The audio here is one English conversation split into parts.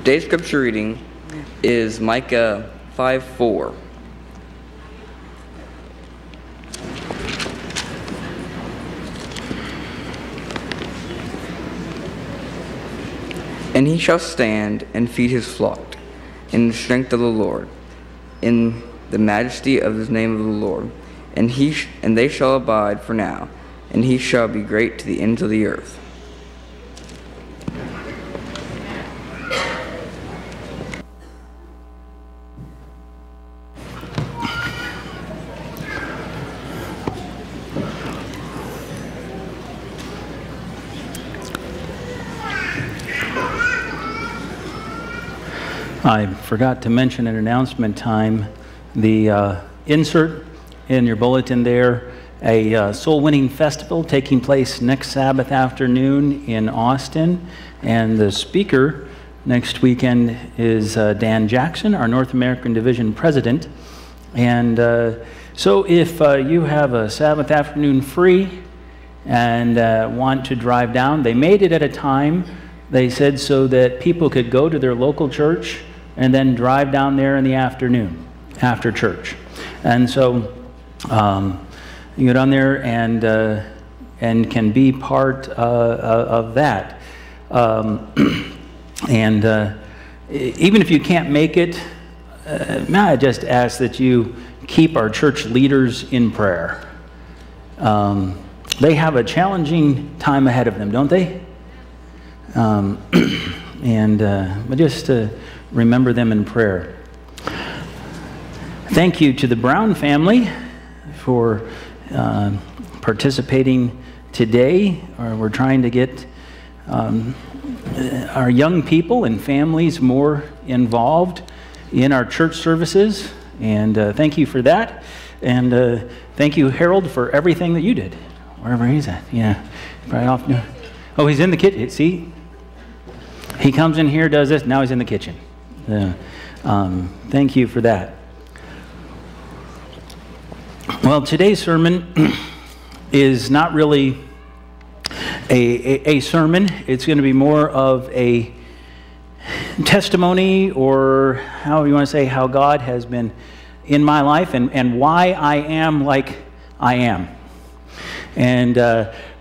Today's scripture reading is Micah 5:4. And he shall stand and feed his flock in the strength of the Lord, in the majesty of the name of the Lord. And they shall abide for now, and he shall be great to the ends of the earth. I forgot to mention at announcement time, the insert in your bulletin there, a soul-winning festival taking place next Sabbath afternoon in Austin, and the speaker next weekend is Dan Jackson, our North American Division President. And so if you have a Sabbath afternoon free and want to drive down, they made it at a time, they said, so that people could go to their local church and then drive down there in the afternoon after church. And so you go down there and can be part of that. And even if you can't make it, I just ask that you keep our church leaders in prayer. They have a challenging time ahead of them, don't they? But just remember them in prayer. Thank you to the Brown family for participating today. We're trying to get our young people and families more involved in our church services, and thank you for that. And thank you, Harold, for everything that you did, wherever he's at. Yeah, right off. Oh, he's in the kitchen. See, he comes in here, does this. Now he's in the kitchen. Thank you for that. Well, today's sermon is not really a sermon. It's going to be more of a testimony, or how you want to say, how God has been in my life and why I am like I am. And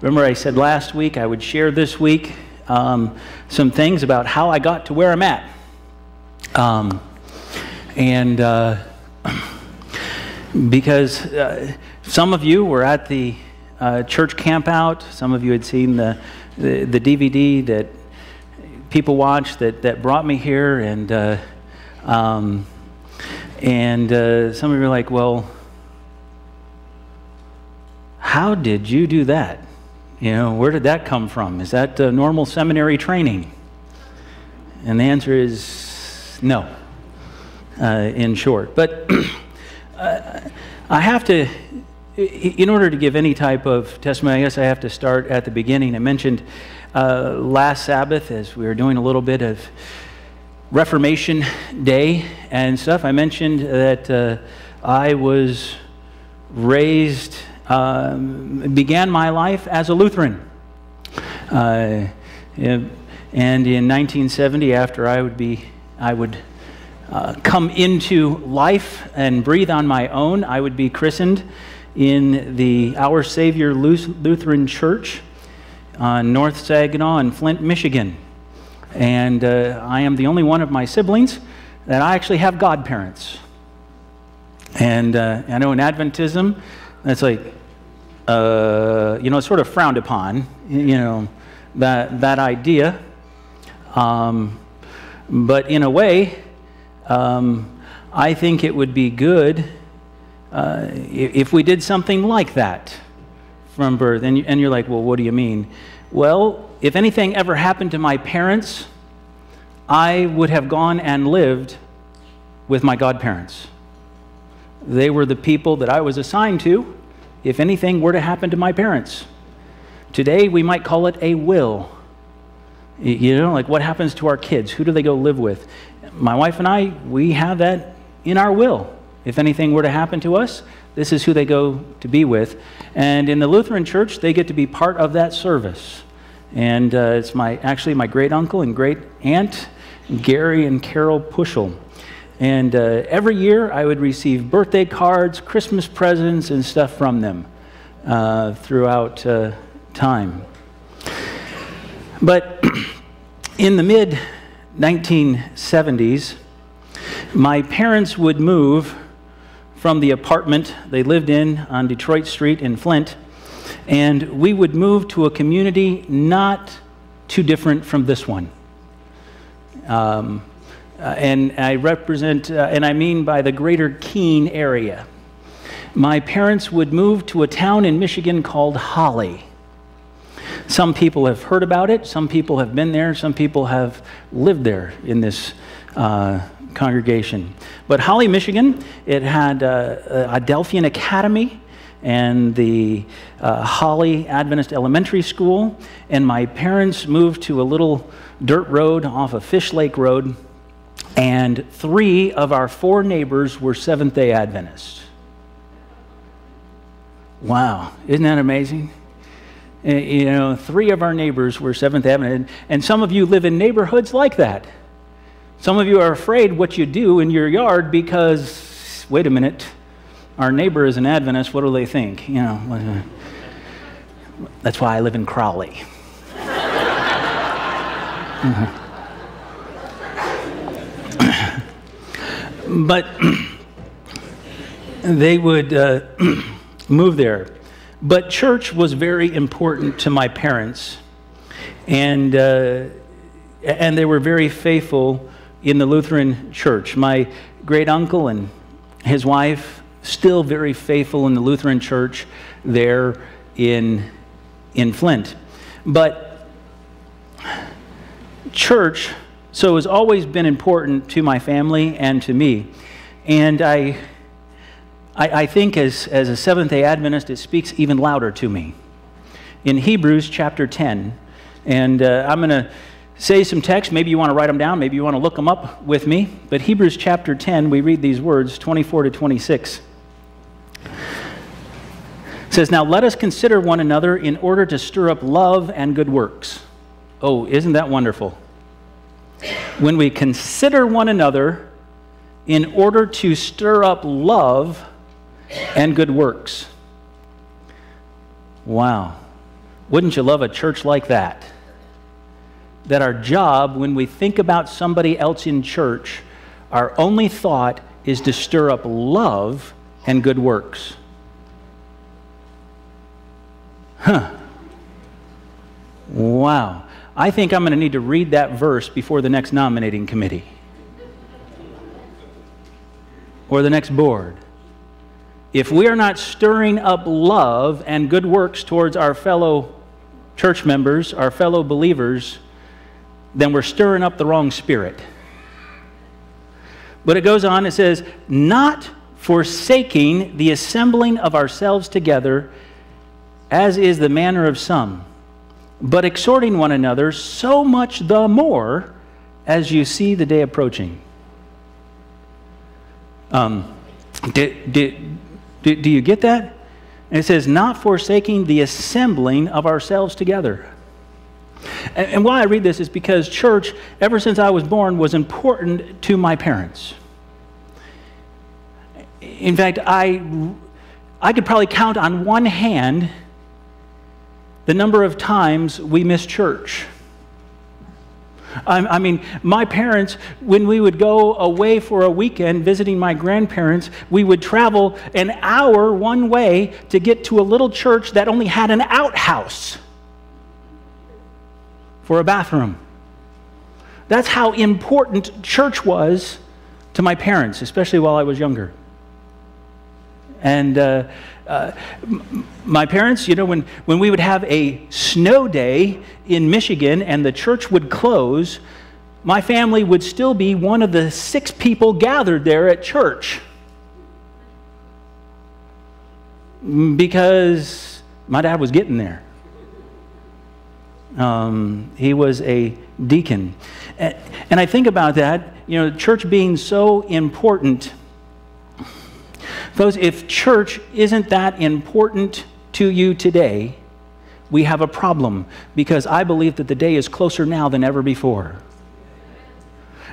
remember I said last week I would share this week some things about how I got to where I'm at. Because some of you were at the church camp out, some of you had seen the DVD that people watched that brought me here, and some of you were like, well, how did you do that? You know, where did that come from? Is that normal seminary training? And the answer is no, in short. But I have to, in order to give any type of testimony, I guess I have to start at the beginning. I mentioned last Sabbath, as we were doing a little bit of Reformation Day and stuff, I mentioned that I was raised, began my life as a Lutheran. And in 1970, after I would come into life and breathe on my own, I would be christened in the Our Savior Lutheran Church on North Saginaw in Flint, Michigan. And I am the only one of my siblings that I actually have godparents. And I know in Adventism, that's like, it's sort of frowned upon, that idea. But in a way, I think it would be good if we did something like that from birth. And you're like, well, what do you mean? Well, if anything ever happened to my parents, I would have gone and lived with my godparents. They were the people that I was assigned to if anything were to happen to my parents. Today, we might call it a will. Like what happens to our kids? Who do they go live with? My wife and I, we have that in our will. If anything were to happen to us, this is who they go to be with. And in the Lutheran Church, they get to be part of that service. And it's actually my great uncle and great aunt Gary and Carol Puschel. And every year I would receive birthday cards, Christmas presents, and stuff from them throughout time. But in the mid-1970s, my parents would move from the apartment they lived in on Detroit Street in Flint, and we would move to a community not too different from this one. And I represent, and I mean by the greater Keene area. My parents would move to a town in Michigan called Holly. Some people have heard about it, some people have been there, some people have lived there in this congregation. But Holly, Michigan, it had a Delphian Academy and the Holly Adventist Elementary School, and my parents moved to a little dirt road off of Fish Lake Road, and 3 of our 4 neighbors were Seventh-day Adventists. Wow, isn't that amazing? You know, 3 of our neighbors were Seventh-day Adventists, and some of you live in neighborhoods like that. Some of you are afraid what you do in your yard because, wait a minute, our neighbor is an Adventist, what do they think? You know, that's why I live in Crowley. But they would move there. But church was very important to my parents, and they were very faithful in the Lutheran church. My great uncle and his wife still very faithful in the Lutheran church there in Flint. But church has always been important to my family and to me. And I think as a Seventh-day Adventist, it speaks even louder to me. In Hebrews chapter 10, and I'm going to say some text. Maybe you want to write them down. Maybe you want to look them up with me. But Hebrews chapter 10, we read these words, 24 to 26. It says, "Now let us consider one another in order to stir up love and good works." Oh, isn't that wonderful? When we consider one another in order to stir up love and good works. Wow. Wouldn't you love a church like that? That our job, when we think about somebody else in church, our only thought is to stir up love and good works. Huh. Wow. I think I'm going to need to read that verse before the next nominating committee. Or the next board. If we are not stirring up love and good works towards our fellow church members, our fellow believers, then we're stirring up the wrong spirit. But it goes on, it says, "Not forsaking the assembling of ourselves together, as is the manner of some, but exhorting one another, so much the more as you see the day approaching." Do you get that? And it says, "Not forsaking the assembling of ourselves together." And why I read this is because church, ever since I was born, was important to my parents. In fact, I could probably count on one hand the number of times we missed church. I mean, my parents, when we would go away for a weekend visiting my grandparents, we would travel an hour one way to get to a little church that only had an outhouse for a bathroom. That's how important church was to my parents, especially while I was younger. And my parents, you know, when we would have a snow day in Michigan and the church would close, my family would still be one of the 6 people gathered there at church. Because my dad was getting there. He was a deacon. And I think about that, you know, church being so important. Folks, if church isn't that important to you today, we have a problem, because I believe that the day is closer now than ever before.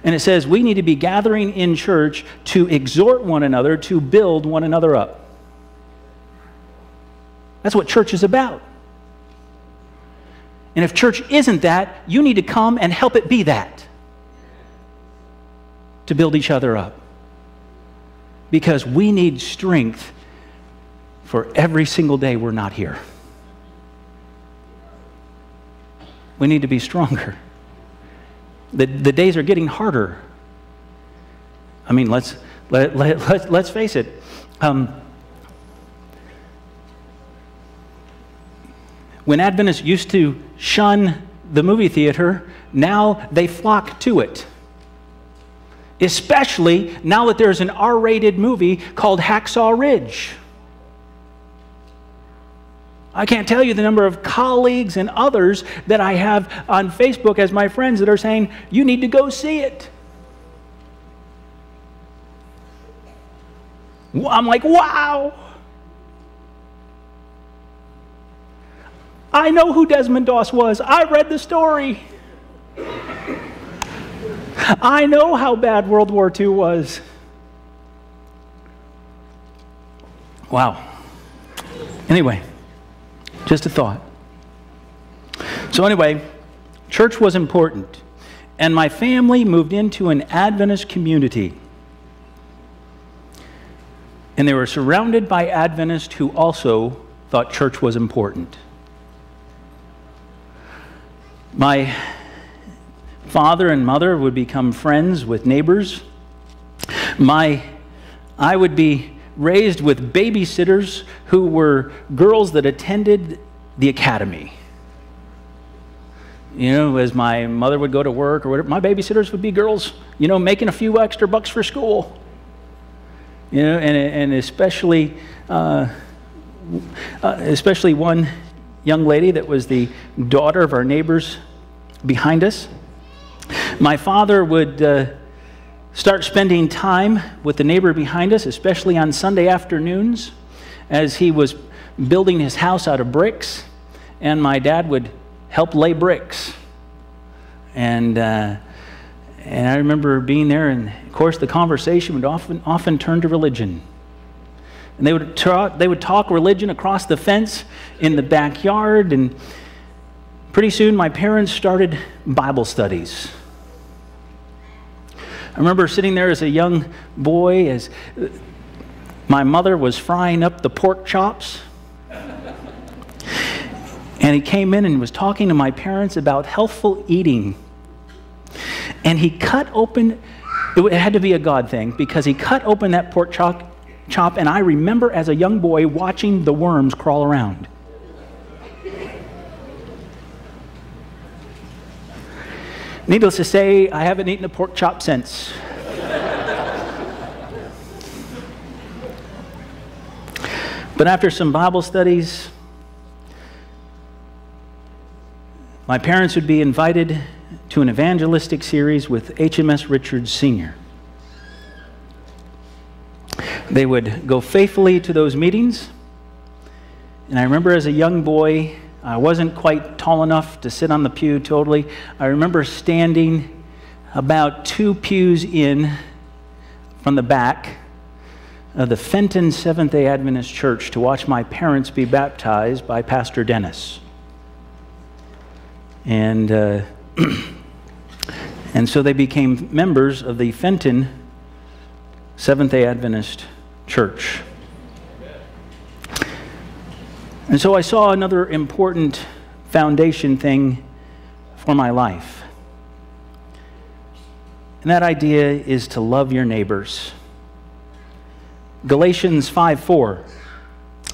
And it says we need to be gathering in church to exhort one another, to build one another up. That's what church is about. And if church isn't that, you need to come and help it be that. To build each other up. Because we need strength for every single day we're not here. We need to be stronger. The days are getting harder. I mean, let's face it. When Adventists used to shun the movie theater, now they flock to it. Especially now that there's an R-rated movie called Hacksaw Ridge. I can't tell you the number of colleagues and others that I have on Facebook as my friends that are saying, you need to go see it. I'm like, wow. I know who Desmond Doss was. I read the story. I know how bad World War II was. Wow. Anyway, just a thought. So anyway, church was important. And my family moved into an Adventist community. And they were surrounded by Adventists who also thought church was important. My father and mother would become friends with neighbors. I would be raised with babysitters who were girls that attended the academy. You know, as my mother would go to work or whatever, my babysitters would be girls, you know, making a few extra bucks for school. You know, and especially one young lady that was the daughter of our neighbors behind us. My father would start spending time with the neighbor behind us, especially on Sunday afternoons, as he was building his house out of bricks, and my dad would help lay bricks. And I remember being there, and of course the conversation would often turn to religion. And they would talk religion across the fence in the backyard, and pretty soon my parents started Bible studies. I remember sitting there as a young boy as my mother was frying up the pork chops. And he came in and was talking to my parents about healthful eating. And he cut open, it had to be a God thing, because he cut open that pork chop, and I remember as a young boy watching the worms crawl around. Needless to say, I haven't eaten a pork chop since. But after some Bible studies, my parents would be invited to an evangelistic series with HMS Richards Sr. They would go faithfully to those meetings. And I remember as a young boy, I wasn't quite tall enough to sit on the pew totally. I remember standing about 2 pews in from the back of the Fenton Seventh-day Adventist Church to watch my parents be baptized by Pastor Dennis. And so they became members of the Fenton Seventh-day Adventist Church. And so I saw another important foundation thing for my life. And that idea is to love your neighbors. Galatians 5:4,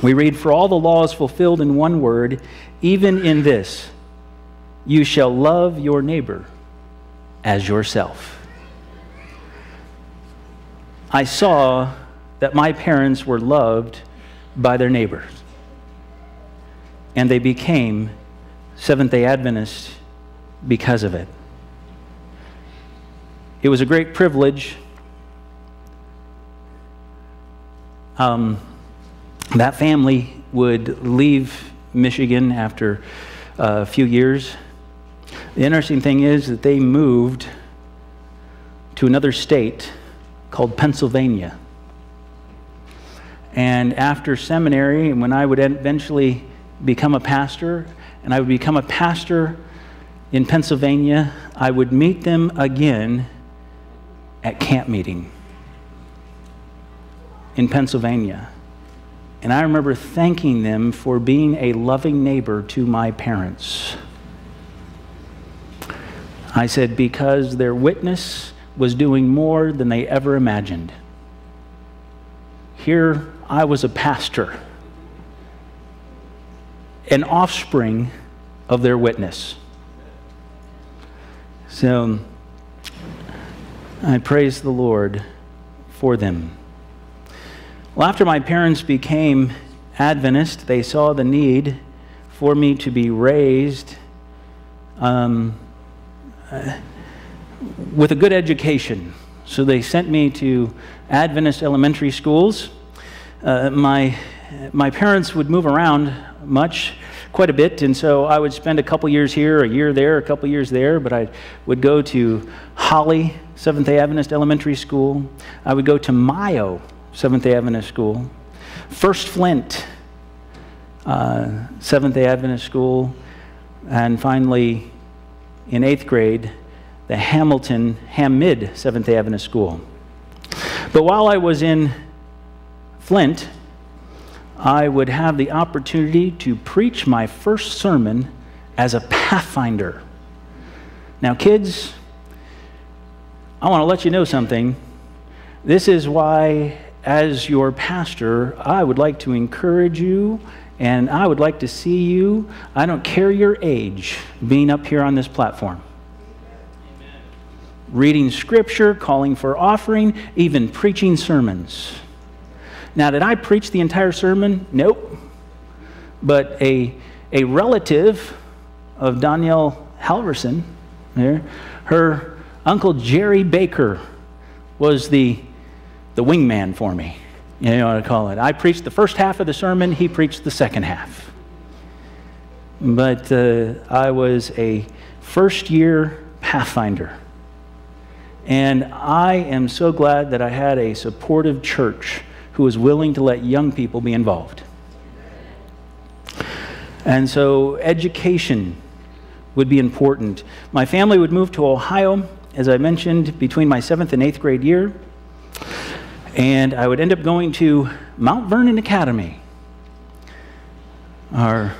we read, "For all the law is fulfilled in one word, even in this, you shall love your neighbor as yourself." I saw that my parents were loved by their neighbors. And they became Seventh-day Adventists because of it. It was a great privilege. That family would leave Michigan after a few years. The interesting thing is that they moved to another state called Pennsylvania. And after seminary, when I would eventually become a pastor, and I would become a pastor in Pennsylvania, I would meet them again at camp meeting in Pennsylvania. And I remember thanking them for being a loving neighbor to my parents. I said, because their witness was doing more than they ever imagined. Here I was a pastor, an offspring of their witness. So I praise the Lord for them. Well, after my parents became Adventist, they saw the need for me to be raised with a good education. So they sent me to Adventist elementary schools. My parents would move around quite a bit, and so I would spend a couple years here, a year there, a couple years there, but I would go to Holly Seventh-day Adventist Elementary School. I would go to Mayo Seventh-day Adventist School, First Flint Seventh-day Adventist School, and finally, in 8th grade, the Hamilton Ham-Mid Seventh-day Adventist School. But while I was in Flint, I would have the opportunity to preach my first sermon as a pathfinder. Now, kids, I want to let you know something. This is why, as your pastor, I would like to encourage you, and I would like to see you, I don't care your age, being up here on this platform. Amen. Reading scripture, calling for offering, even preaching sermons. Now, did I preach the entire sermon? Nope. But a relative of Danielle Halverson, her Uncle Jerry Baker was the wingman for me. You know what I call it. I preached the first half of the sermon, he preached the second half. But I was a first-year pathfinder. And I am so glad that I had a supportive church who was willing to let young people be involved. And so education would be important. My family would move to Ohio, as I mentioned, between my 7th and 8th grade year. And I would end up going to Mount Vernon Academy, our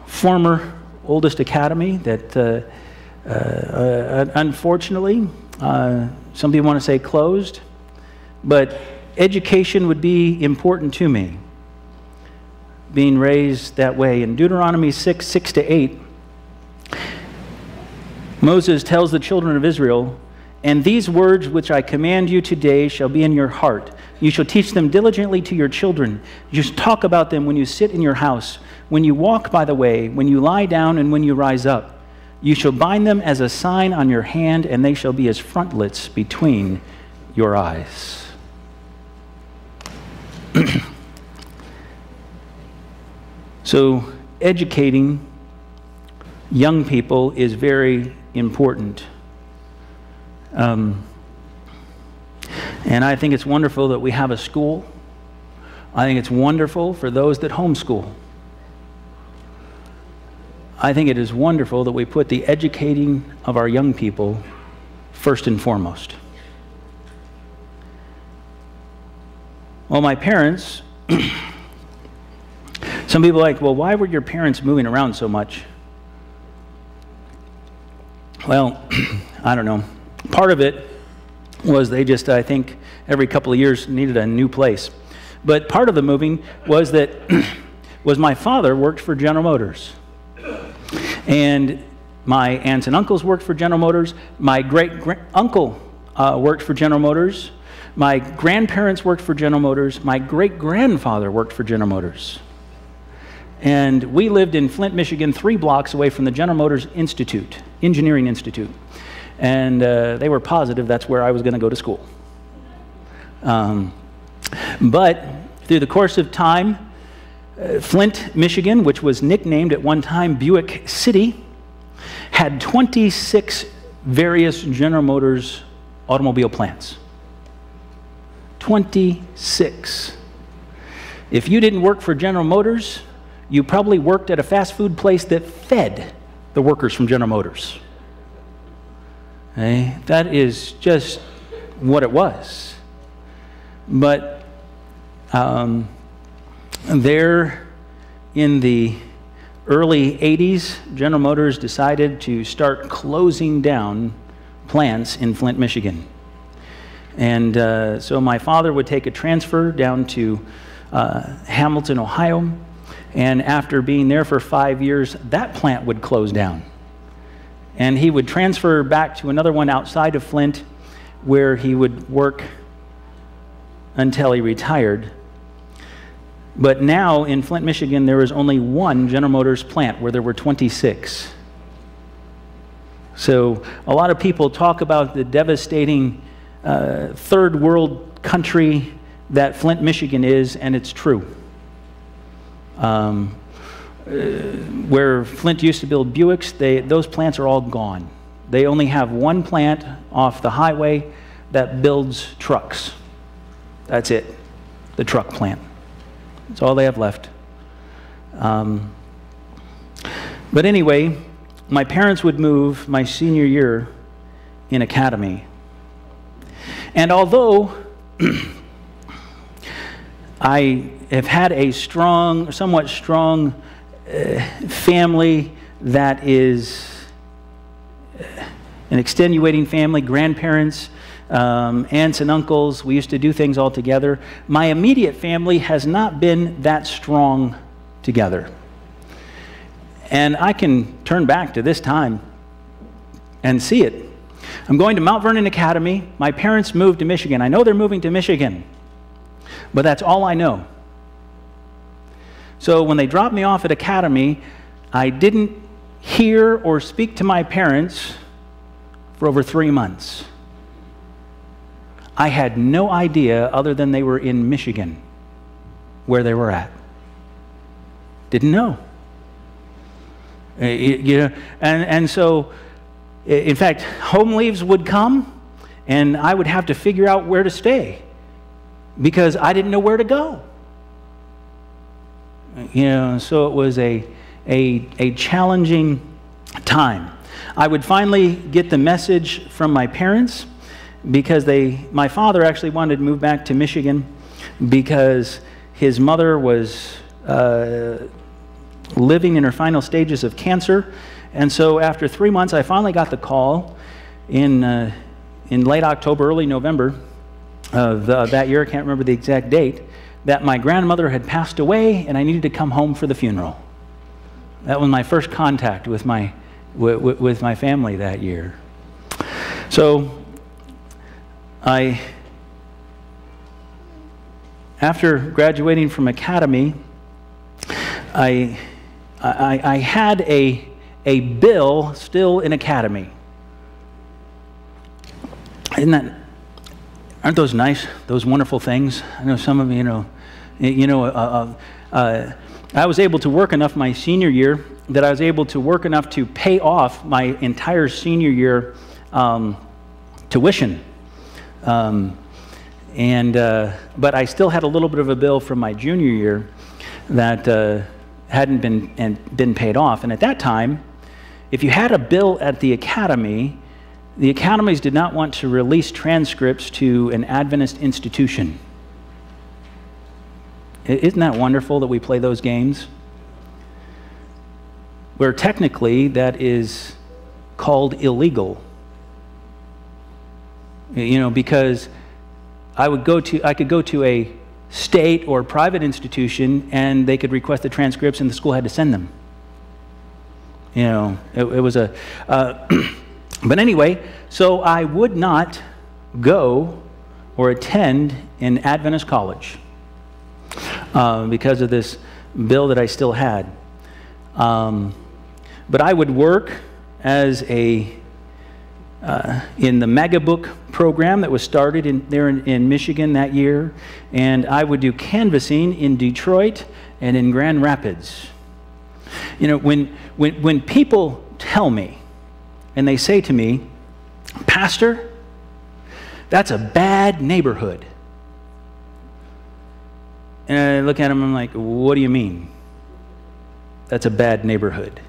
former oldest academy that unfortunately, some people want to say closed, but education would be important to me, being raised that way. In Deuteronomy 6:6-8, Moses tells the children of Israel, "And these words which I command you today shall be in your heart. You shall teach them diligently to your children. You shall talk about them when you sit in your house, when you walk by the way, when you lie down, and when you rise up. You shall bind them as a sign on your hand, and they shall be as frontlets between your eyes." So educating young people is very important. And I think it's wonderful that we have a school. I think it's wonderful for those that homeschool. I think it is wonderful that we put the educating of our young people first and foremost. Well, my parents, some people are like, well, why were your parents moving around so much? Well, I don't know. Part of it was they just, I think, every couple of years needed a new place. But part of the moving was that my father worked for General Motors. And my aunts and uncles worked for General Motors. My great-uncle worked for General Motors. My grandparents worked for General Motors. My great-grandfather worked for General Motors. And we lived in Flint, Michigan, 3 blocks away from the General Motors Institute, Engineering Institute. And they were positive that's where I was going to go to school. But through the course of time, Flint, Michigan, which was nicknamed at one time Buick City, had 26 various General Motors automobile plants. 26. If you didn't work for General Motors, you probably worked at a fast food place that fed the workers from General Motors. Okay? That is just what it was. But there in the early 80s, General Motors decided to start closing down plants in Flint, Michigan. And so my father would take a transfer down to Hamilton, Ohio, and after being there for 5 years, that plant would close down. And he would transfer back to another one outside of Flint, where he would work until he retired. But now in Flint, Michigan, there is only one General Motors plant where there were 26. So a lot of people talk about the devastating third world country that Flint, Michigan is, and it's true. Where Flint used to build Buicks, those plants are all gone. They only have one plant off the highway that builds trucks. That's it, the truck plant. That's all they have left. But anyway, my parents would move my senior year in academy. And although I have had a somewhat strong family that is an extenuating family, grandparents, aunts and uncles, we used to do things all together. My immediate family has not been that strong together. And I can turn back to this time and see it. I'm going to Mount Vernon Academy. My parents moved to Michigan. I know they're moving to Michigan, but that's all I know. So when they dropped me off at Academy, I didn't hear or speak to my parents for over 3 months. I had no idea other than they were in Michigan, where they were at. Didn't know. And so, in fact, home leaves would come, and I would have to figure out where to stay because I didn't know where to go. So it was a challenging time. I would finally get the message from my parents because my father actually wanted to move back to Michigan because his mother was living in her final stages of cancer. And so after 3 months, I finally got the call in late October, early November of that year, I can't remember the exact date, that my grandmother had passed away and I needed to come home for the funeral. That was my first contact with my family that year. So after graduating from Academy, I had a bill still in Academy. Aren't those nice, those wonderful things? I know some of you I was able to work enough my senior year that I was able to work enough to pay off my entire senior year tuition. But I still had a little bit of a bill from my junior year that hadn't been paid off. And at that time, if you had a bill at the academy, the academies did not want to release transcripts to an Adventist institution. Isn't that wonderful that we play those games? Where technically that is called illegal. Because I could go to a state or private institution and they could request the transcripts and the school had to send them. It was a... But anyway, so I would not go or attend an Adventist college because of this bill that I still had. But I would work as in the Megabook program that was started in Michigan that year, and I would do canvassing in Detroit and in Grand Rapids. When people tell me, and they say to me, Pastor, That's a bad neighborhood. And I look at them, I'm like, what do you mean? That's a bad neighborhood.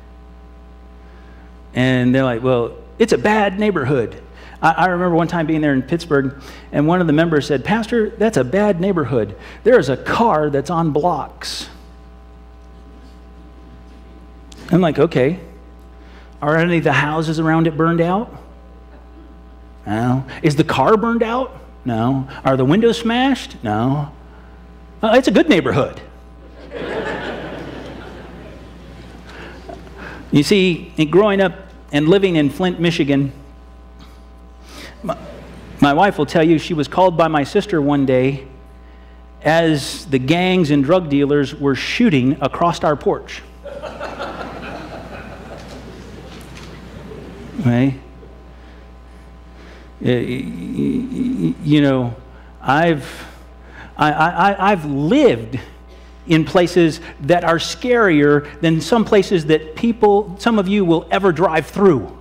And they're like, well, it's a bad neighborhood. I remember one time being there in Pittsburgh, and one of the members said, Pastor, that's a bad neighborhood. There is a car that's on blocks. I'm like, okay. Are any of the houses around it burned out? No. Is the car burned out? No. Are the windows smashed? No. It's a good neighborhood. You see, growing up and living in Flint, Michigan, my wife will tell you she was called by my sister one day as the gangs and drug dealers were shooting across our porch. Right? You know, I've lived in places that are scarier than some places that some of you will ever drive through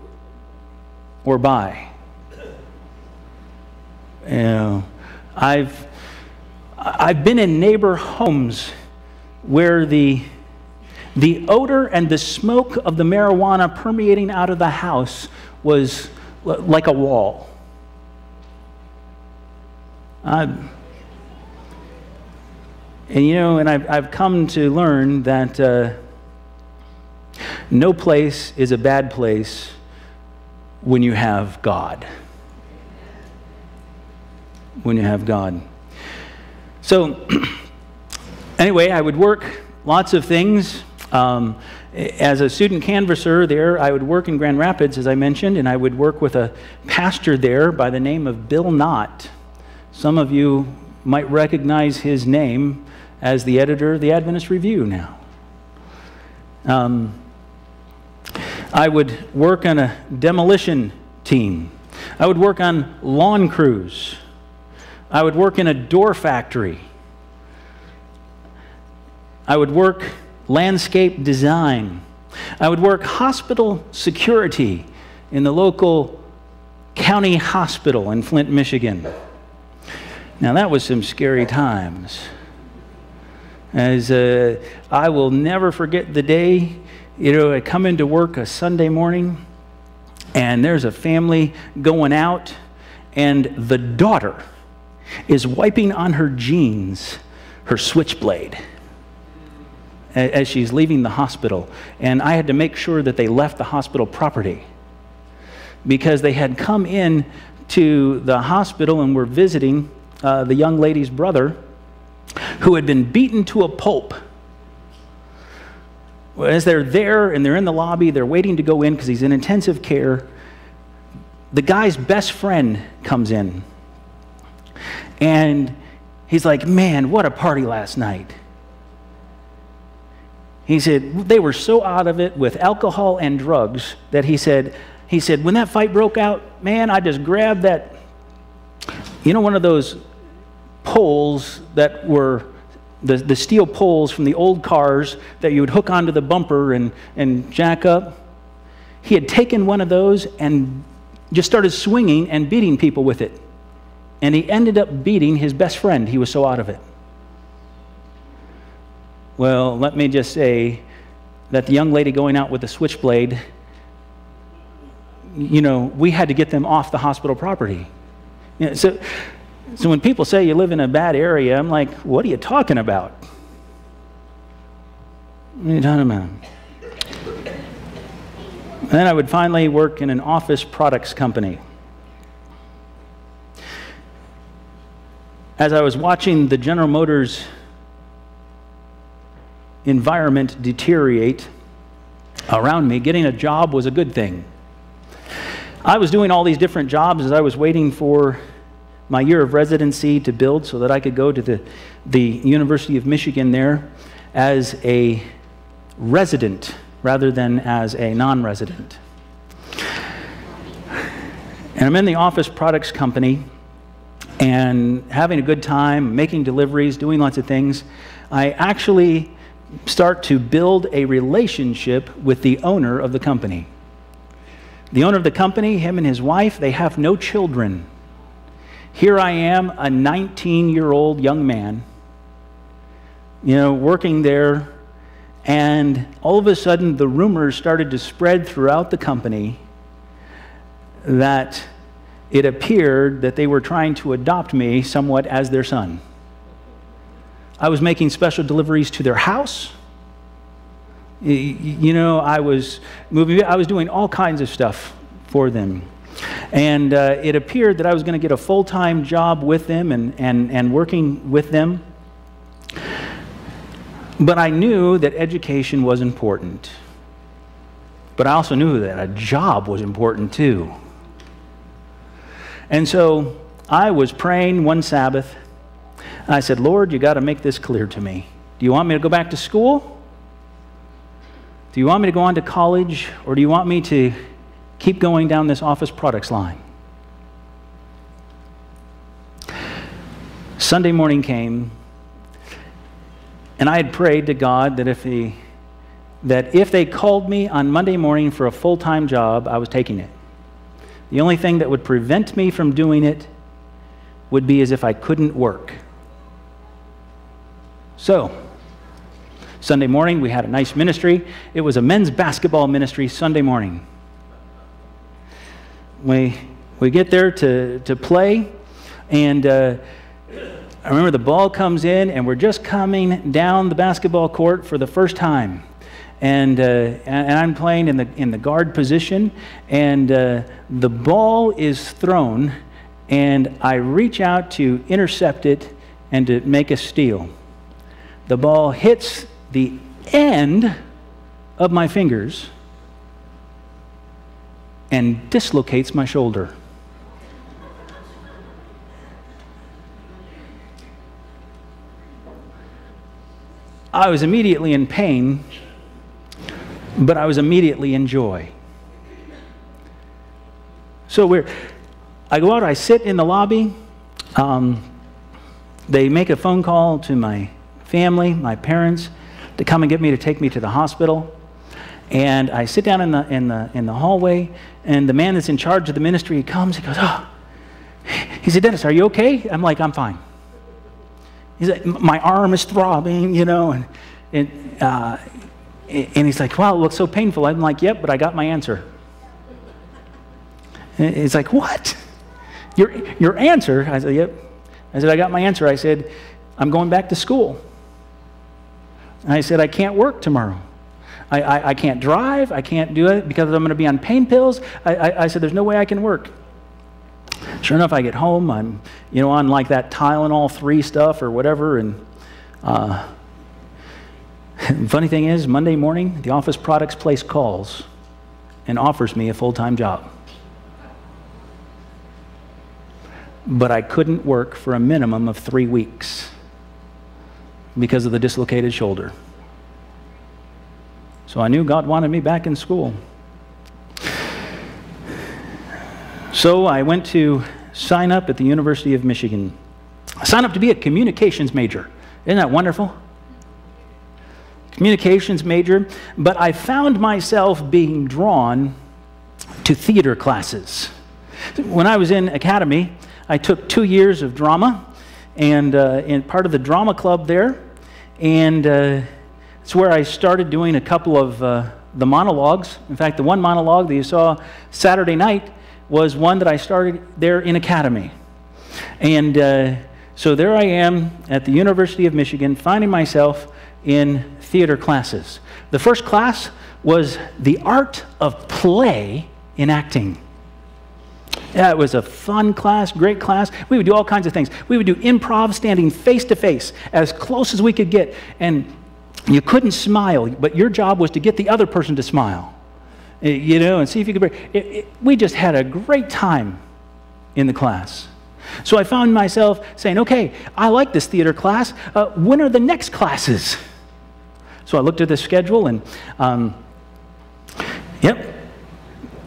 or by. You know, I've been in neighbor homes where the odor and the smoke of the marijuana permeating out of the house was like a wall. And you know, and I've come to learn that no place is a bad place when you have God. When you have God. So, anyway, I would work lots of things. As a student canvasser there, I would work in Grand Rapids, as I mentioned, and I would work with a pastor there by the name of Bill Knott. Some of you might recognize his name as the editor of the Adventist Review now. I would work on a demolition team. I would work on lawn crews. I would work in a door factory. I would work landscape design. I would work hospital security in the local county hospital in Flint, Michigan. Now that was some scary times. As I will never forget the day, you know, I come into work a Sunday morning and there's a family going out and the daughter is wiping on her jeans her switchblade as she's leaving the hospital. And I had to make sure that they left the hospital property because they had come in to the hospital and were visiting the young lady's brother who had been beaten to a pulp. As they're there and they're in the lobby, they're waiting to go in because he's in intensive care, the guy's best friend comes in. And he's like, man, what a party last night. He said, they were so out of it with alcohol and drugs that he said, when that fight broke out, man, I just grabbed that, you know, one of those poles that were the steel poles from the old cars that you would hook onto the bumper and jack up. He had taken one of those and just started swinging and beating people with it. And he ended up beating his best friend. He was so out of it. Well, let me just say that the young lady going out with the switchblade, you know, we had to get them off the hospital property. You know, so when people say you live in a bad area, I'm like, what are you talking about? What are you talking about? Then I would finally work in an office products company. As I was watching the General Motors environment deteriorate around me, getting a job was a good thing. I was doing all these different jobs as I was waiting for my year of residency to build so that I could go to the University of Michigan there as a resident rather than as a non-resident. And I'm in the office products company and having a good time, making deliveries, doing lots of things. I actually start to build a relationship with the owner of the company. The owner of the company, him and his wife, they have no children. Here I am, a 19-year-old young man, working there, and all of a sudden the rumors started to spread throughout the company that it appeared that they were trying to adopt me somewhat as their son. I was making special deliveries to their house. I was doing all kinds of stuff for them. And it appeared that I was going to get a full-time job with them and working with them. But I knew that education was important. But I also knew that a job was important too. And so I was praying one Sabbath. And I said, Lord, you got to make this clear to me. Do you want me to go back to school? Do you want me to go on to college? Or do you want me to keep going down this office products line? Sunday morning came, and I had prayed to God that if they called me on Monday morning for a full-time job, I was taking it. The only thing that would prevent me from doing it would be as if I couldn't work. So, Sunday morning, we had a nice ministry. It was a men's basketball ministry Sunday morning. We get there to play, and I remember the ball comes in, and we're just coming down the basketball court for the first time. And I'm playing in the guard position, and the ball is thrown, and I reach out to intercept it and to make a steal. The ball hits the end of my fingers and dislocates my shoulder. I was immediately in pain, but I was immediately in joy. So I go out, I sit in the lobby. They make a phone call to my family, my parents, to come and get me to take me to the hospital. And I sit down in the hallway, and the man that's in charge of the ministry, he comes, he goes, oh, he said, Dennis, are you okay? I'm like, I'm fine. He's like, my arm is throbbing, and he's like, wow, it looks so painful. I'm like, yep, but I got my answer. And he's like, what? Your answer? I said, yep. I said, I got my answer. I said, I'm going back to school. And I said, I can't work tomorrow. I can't drive. I can't do it because I'm going to be on pain pills. I said, there's no way I can work. Sure enough, I get home. I'm, on like that Tylenol 3 stuff or whatever. And funny thing is, Monday morning, the office products place calls and offers me a full-time job. But I couldn't work for a minimum of 3 weeks because of the dislocated shoulder. So I knew God wanted me back in school. So I went to sign up at the University of Michigan. I signed up to be a communications major. Isn't that wonderful? Communications major. But I found myself being drawn to theater classes. When I was in academy, I took 2 years of drama and part of the drama club there. And it's where I started doing a couple of the monologues. In fact, the one monologue that you saw Saturday night was one that I started there in academy. And so there I am at the University of Michigan, finding myself in theater classes. The first class was the art of play in acting. Yeah, it was a fun class, great class. We would do all kinds of things. We would do improv, standing face to face, as close as we could get. And you couldn't smile, but your job was to get the other person to smile. And see if you could break. We just had a great time in the class. So I found myself saying, okay, I like this theater class. When are the next classes? So I looked at the schedule and,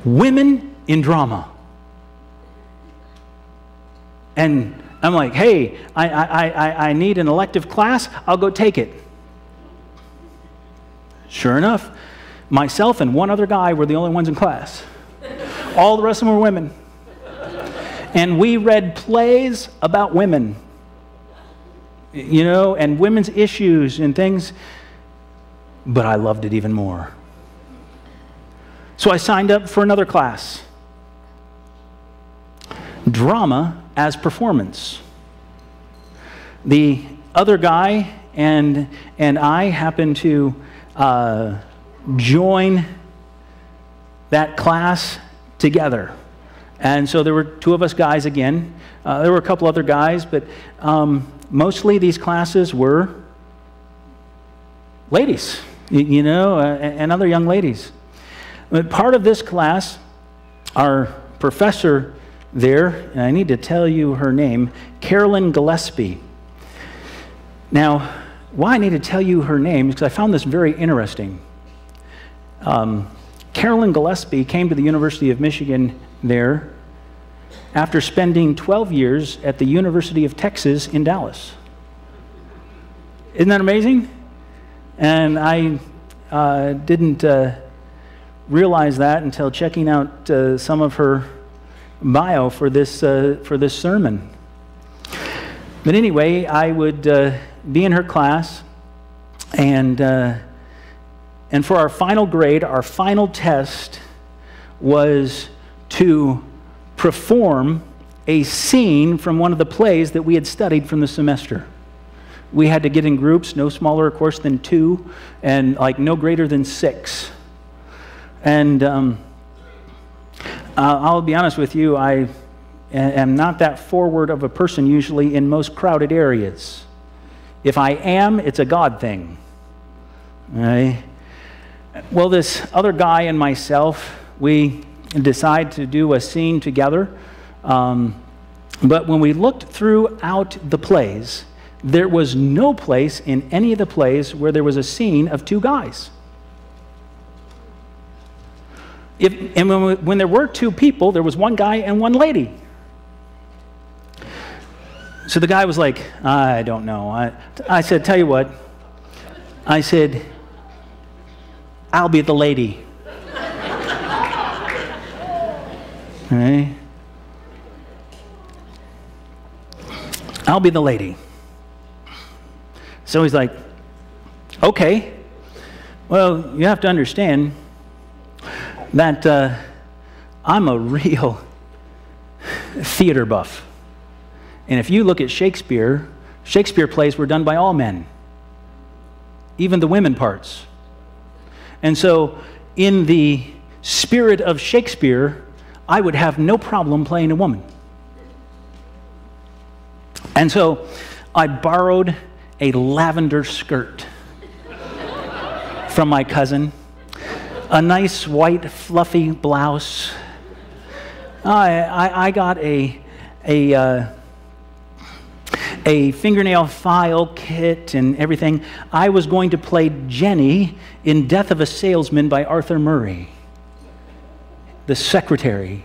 women in drama. And I'm like, hey, I need an elective class. I'll go take it. Sure enough, myself and one other guy were the only ones in class. All the rest of them were women. And we read plays about women, and women's issues and things, but I loved it even more. So I signed up for another class, drama as performance. The other guy and I happened to join that class together. And so there were two of us guys again. There were a couple other guys, but mostly these classes were ladies, and other young ladies. But part of this class, our professor there, and I need to tell you her name, Carolyn Gillespie. Now, why I need to tell you her name is because I found this very interesting. Carolyn Gillespie came to the University of Michigan there after spending 12 years at the University of Texas in Dallas. Isn't that amazing? And I didn't realize that until checking out some of her bio for this sermon. But anyway, I would be in her class, and for our final grade, our final test was to perform a scene from one of the plays that we had studied from the semester. We had to get in groups, no smaller, of course, than 2, and no greater than 6. And I'll be honest with you, I am not that forward of a person usually in most crowded areas. If I am, it's a God thing. Right? Well, this other guy and myself, we decide to do a scene together. But when we looked throughout the plays, there was no place in any of the plays where there was a scene of 2 guys. When there were 2 people, there was 1 guy and 1 lady. So the guy was like, I don't know. I said, tell you what. I said, I'll be the lady. Okay. I'll be the lady. So he's like, okay. Well, you have to understand that I'm a real theater buff. And if you look at Shakespeare plays were done by all men, even the women parts. And so in the spirit of Shakespeare, I would have no problem playing a woman. And so I borrowed a lavender skirt from my cousin, a nice white fluffy blouse. I got a fingernail file kit and everything. I was going to play Jenny in Death of a Salesman by Arthur Murray, the secretary,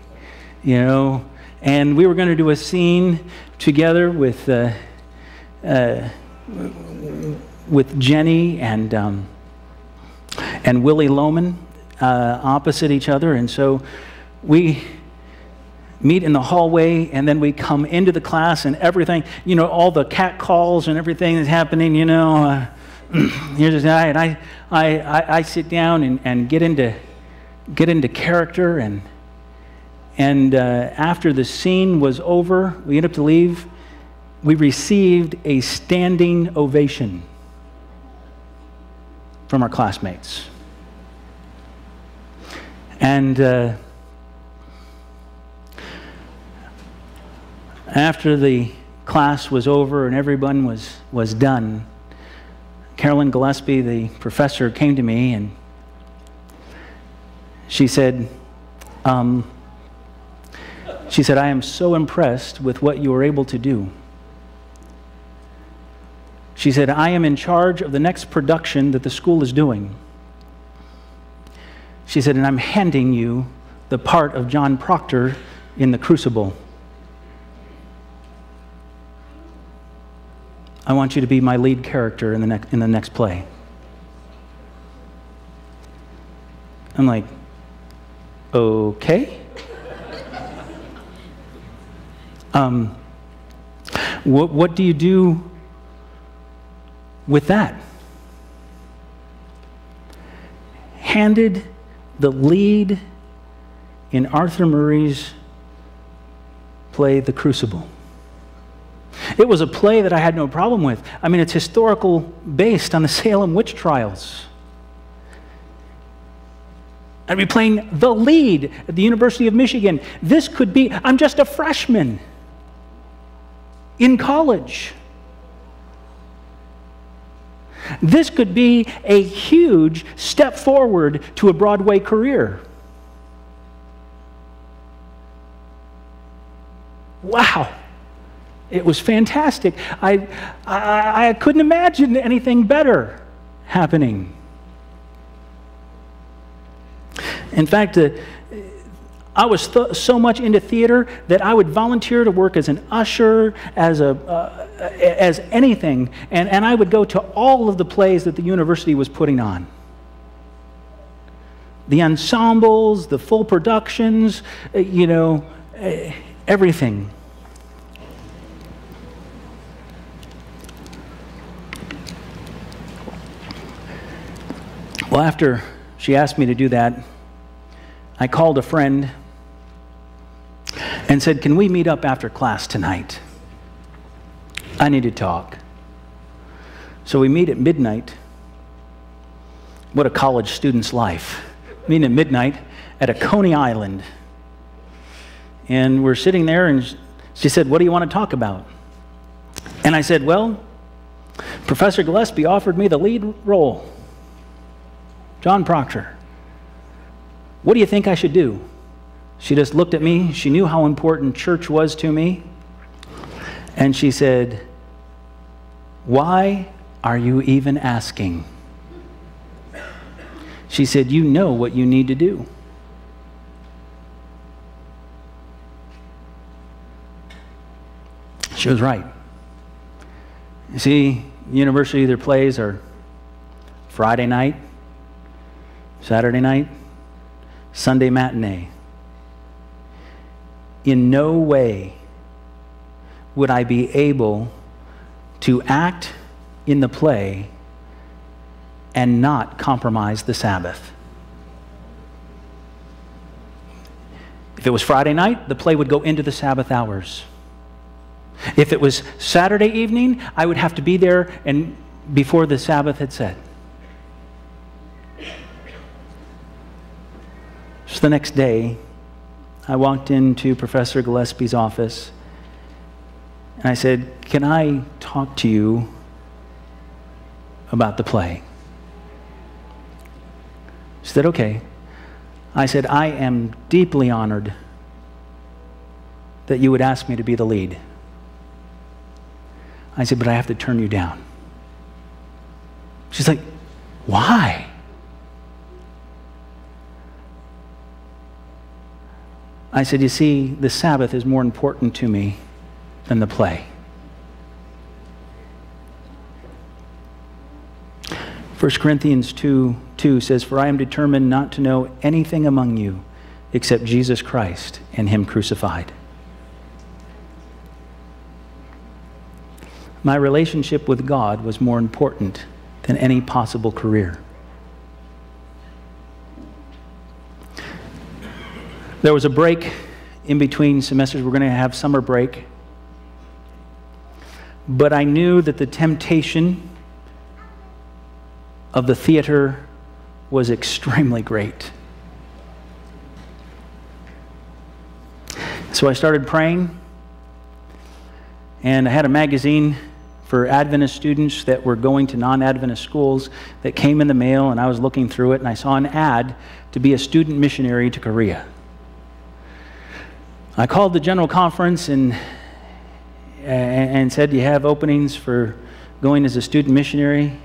and we were going to do a scene together with Jenny and Willie Loman opposite each other. And so we meet in the hallway, and then we come into the class, and everything, all the cat calls and everything that's happening, here's this guy, and I sit down and get into character, and after the scene was over, we ended up to leave, we received a standing ovation from our classmates. And after the class was over and everyone was done, Carolyn Gillespie, the professor, came to me and she said, I am so impressed with what you were able to do. She said, I am in charge of the next production that the school is doing. She said, and I'm handing you the part of John Proctor in The Crucible. I want you to be my lead character in the next play. I'm like, okay. What do you do with that? Handed the lead in Arthur Murray's play, The Crucible. It was a play that I had no problem with. I mean, it's historical based on the Salem witch trials. I'd be playing the lead at the University of Michigan. This could be, I'm just a freshman in college. This could be a huge step forward to a Broadway career. Wow. It was fantastic. I couldn't imagine anything better happening. In fact, I was so much into theater that I would volunteer to work as an usher, as anything, and I would go to all of the plays that the university was putting on. The ensembles, the full productions, everything. Well, after she asked me to do that, I called a friend and said, "Can we meet up after class tonight? I need to talk." So we meet at midnight. What a college student's life. Meeting at midnight at a Coney Island. And we're sitting there, and she said, "What do you want to talk about?" And I said, "Well, Professor Gillespie offered me the lead role. John Proctor. What do you think I should do?" She just looked at me. She knew how important church was to me. And she said, "Why are you even asking?" She said, "You know what you need to do." She was right. You see, university, their plays are Friday night, Saturday night, Sunday matinee. In no way would I be able to act in the play and not compromise the Sabbath. If it was Friday night, the play would go into the Sabbath hours. If it was Saturday evening, I would have to be there and before the Sabbath had set. So the next day, I walked into Professor Gillespie's office and I said, "Can I talk to you about the play?" She said, "Okay." I said, "I am deeply honored that you would ask me to be the lead." I said, "But I have to turn you down." She's like, "Why?" I said, "You see, the Sabbath is more important to me than the play." 1 Corinthians 2:2 says, "For I am determined not to know anything among you except Jesus Christ and Him crucified." My relationship with God was more important than any possible career. There was a break in between semesters. We're going to have summer break. But I knew that the temptation of the theater was extremely great. So I started praying, and I had a magazine for Adventist students that were going to non-Adventist schools that came in the mail, and I was looking through it, and I saw an ad to be a student missionary to Korea. I called the general conference and said, "Do you have openings for going as a student missionary?"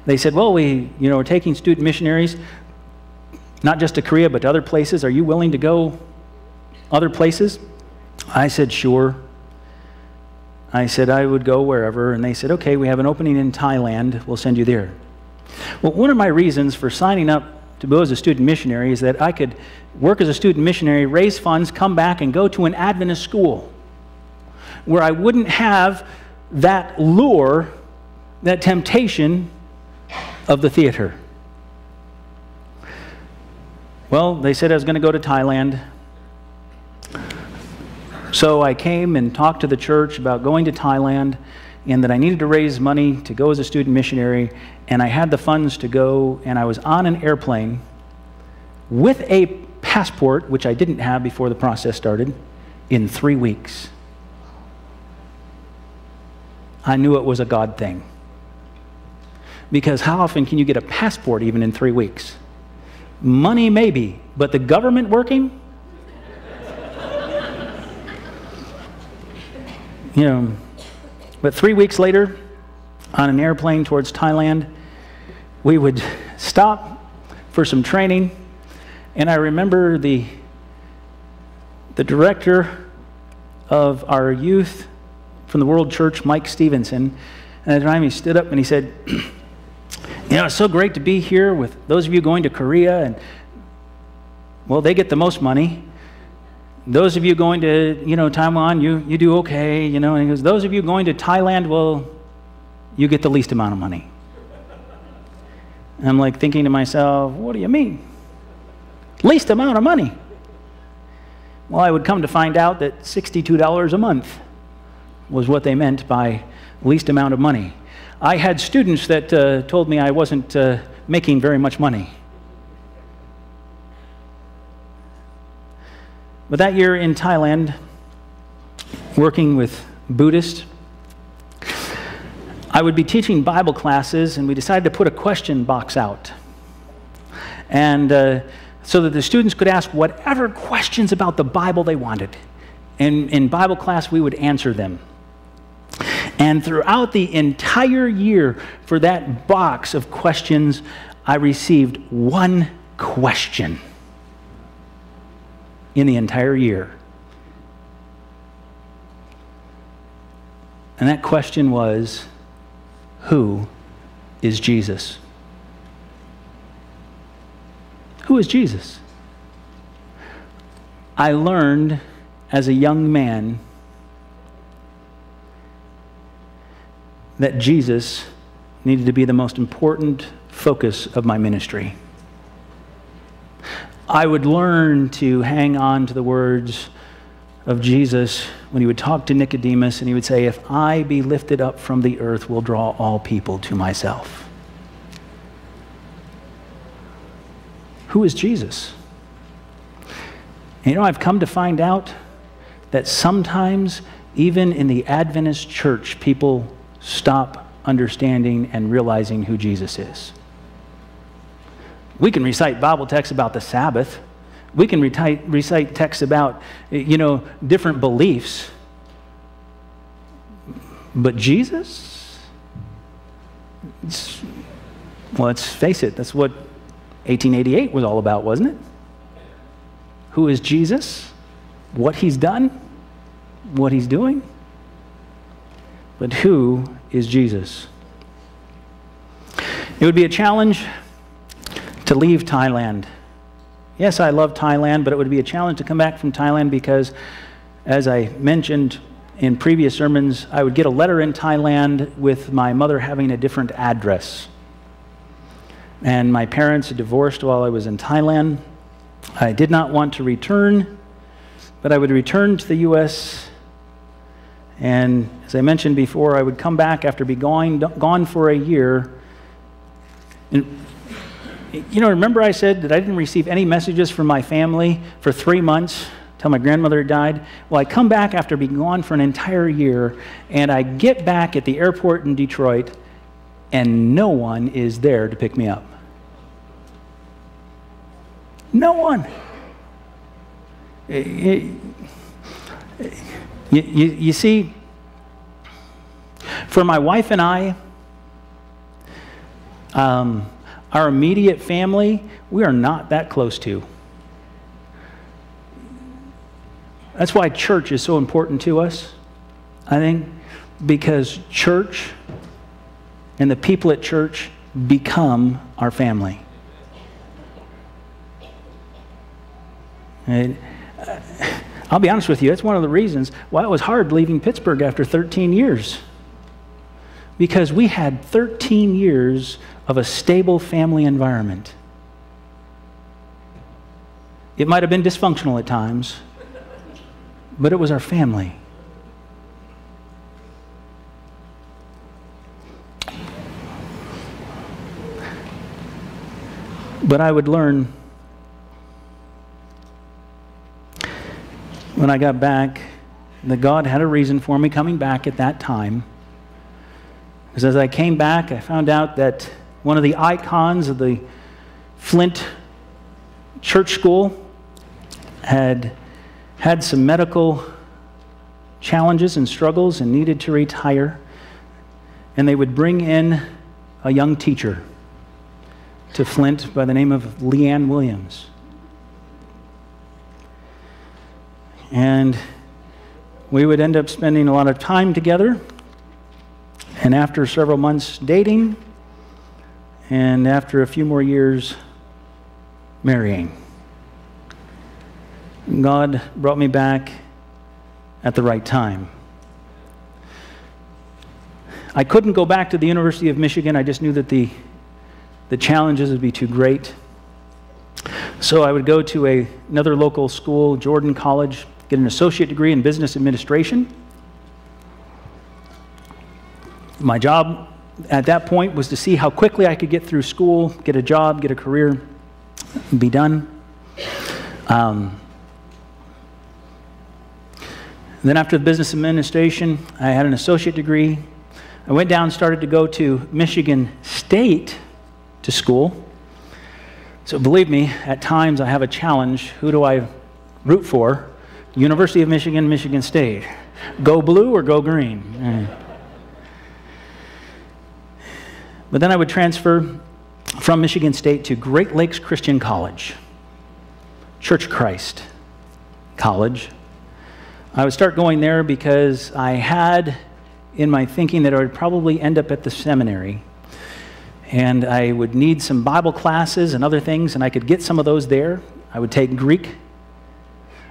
They said, "Well, we're taking student missionaries, not just to Korea, but to other places. Are you willing to go other places?" I said, "Sure." I said, "I would go wherever." And they said, "Okay, we have an opening in Thailand. We'll send you there." Well, one of my reasons for signing up to go as a student missionary is that I could work as a student missionary, raise funds, come back, and go to an Adventist school where I wouldn't have that lure, that temptation of the theater. Well, they said I was going to go to Thailand. So I came and talked to the church about going to Thailand and that I needed to raise money to go as a student missionary, and I had the funds to go, and I was on an airplane with a passport, which I didn't have before the process started, in 3 weeks. I knew it was a God thing. Because how often can you get a passport even in 3 weeks? Money maybe, but the government working? You know, but 3 weeks later, on an airplane towards Thailand, we would stop for some training, and I remember the director of our youth from the World Church, Mike Stevenson, and at the time he stood up and he said, you know, it's so great to be here with those of you going to Korea, and, well, they get the most money. Those of you going to, you know, Taiwan, you do okay, you know. And he goes, those of you going to Thailand, well, you get the least amount of money. And I'm like thinking to myself, what do you mean? Least amount of money? Well, I would come to find out that $62 a month was what they meant by least amount of money. I had students that told me I wasn't making very much money. But that year in Thailand, working with Buddhists, I would be teaching Bible classes, and we decided to put a question box out. And so that the students could ask whatever questions about the Bible they wanted. And in Bible class, we would answer them. And throughout the entire year for that box of questions, I received one question in the entire year. And that question was, who is Jesus? Who is Jesus? I learned as a young man that Jesus needed to be the most important focus of my ministry. I would learn to hang on to the words of Jesus when he would talk to Nicodemus, and he would say, if I be lifted up from the earth, will draw all people to myself. Who is Jesus? And you know, I've come to find out that sometimes, even in the Adventist church, people stop understanding and realizing who Jesus is. We can recite Bible texts about the Sabbath. We can recite texts about, you know, different beliefs. But Jesus? Well, let's face it, that's what 1888 was all about, wasn't it? Who is Jesus? What he's done? What he's doing? But who is Jesus? It would be a challenge to leave Thailand. Yes, I love Thailand, but it would be a challenge to come back from Thailand because, as I mentioned in previous sermons, I would get a letter in Thailand with my mother having a different address. And my parents had divorced while I was in Thailand. I did not want to return, but I would return to the U.S. And as I mentioned before, I would come back after being gone for a year. And you know, remember I said that I didn't receive any messages from my family for 3 months till my grandmother died? Well, I come back after being gone for an entire year, and I get back at the airport in Detroit, and no one is there to pick me up. No one. You see, for my wife and I, our immediate family, we are not that close to. That's why church is so important to us, I think, because church and the people at church become our family. And I'll be honest with you, that's one of the reasons why it was hard leaving Pittsburgh after 13 years. Because we had 13 years of a stable family environment. It might have been dysfunctional at times, but it was our family. But I would learn when I got back that God had a reason for me coming back at that time. Because as I came back, I found out that one of the icons of the Flint church school had had some medical challenges and struggles and needed to retire. And they would bring in a young teacher to Flint by the name of Leanne Williams. And we would end up spending a lot of time together. And after several months dating, and after a few more years marrying, God brought me back at the right time. I couldn't go back to the University of Michigan. I just knew that the challenges would be too great. So I would go to another local school, Jordan College, get an associate degree in business administration. My job at that point was to see how quickly I could get through school, get a job, get a career, and be done. Then after the business administration, I had an associate degree. I went down and started to go to Michigan State to school. So believe me, at times I have a challenge. Who do I root for? University of Michigan, Michigan State. Go blue or go green? But then I would transfer from Michigan State to Great Lakes Christian College, Church of Christ College. I would start going there because I had in my thinking that I would probably end up at the seminary. And I would need some Bible classes and other things, and I could get some of those there. I would take Greek.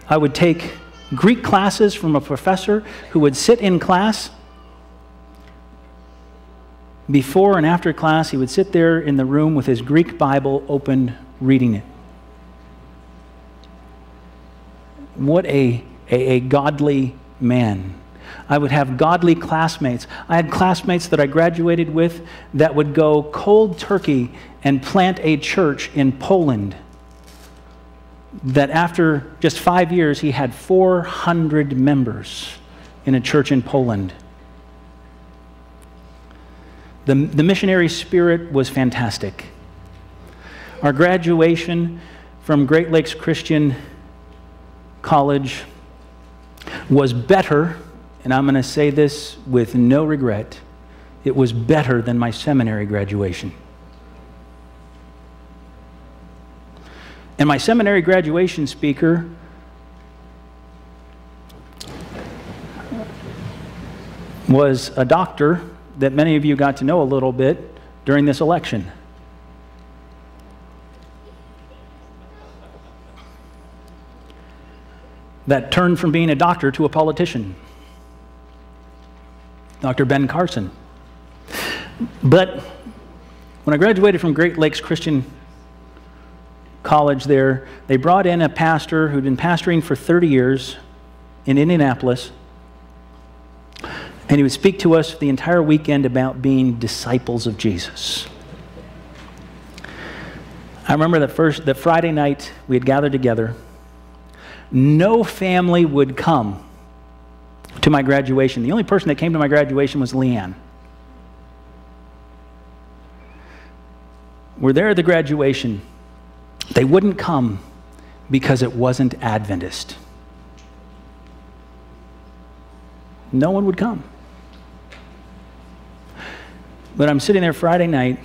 I would take Greek classes from a professor who would sit in class. Before and after class, he would sit there in the room with his Greek Bible open, reading it. What a godly man. I would have godly classmates. I had classmates that I graduated with that would go cold turkey and plant a church in Poland. That after just 5 years, he had 400 members in a church in Poland. The missionary spirit was fantastic. Our graduation from Great Lakes Christian College was better, and I'm going to say this with no regret, it was better than my seminary graduation. And my seminary graduation speaker was a doctor that many of you got to know a little bit during this election. That turned from being a doctor to a politician. Dr. Ben Carson. But when I graduated from Great Lakes Christian College there, they brought in a pastor who'd been pastoring for 30 years in Indianapolis. And he would speak to us the entire weekend about being disciples of Jesus. I remember the Friday night we had gathered together. No family would come to my graduation. The only person that came to my graduation was Leanne. We're there at the graduation. They wouldn't come because it wasn't Adventist. No one would come. But I'm sitting there Friday night,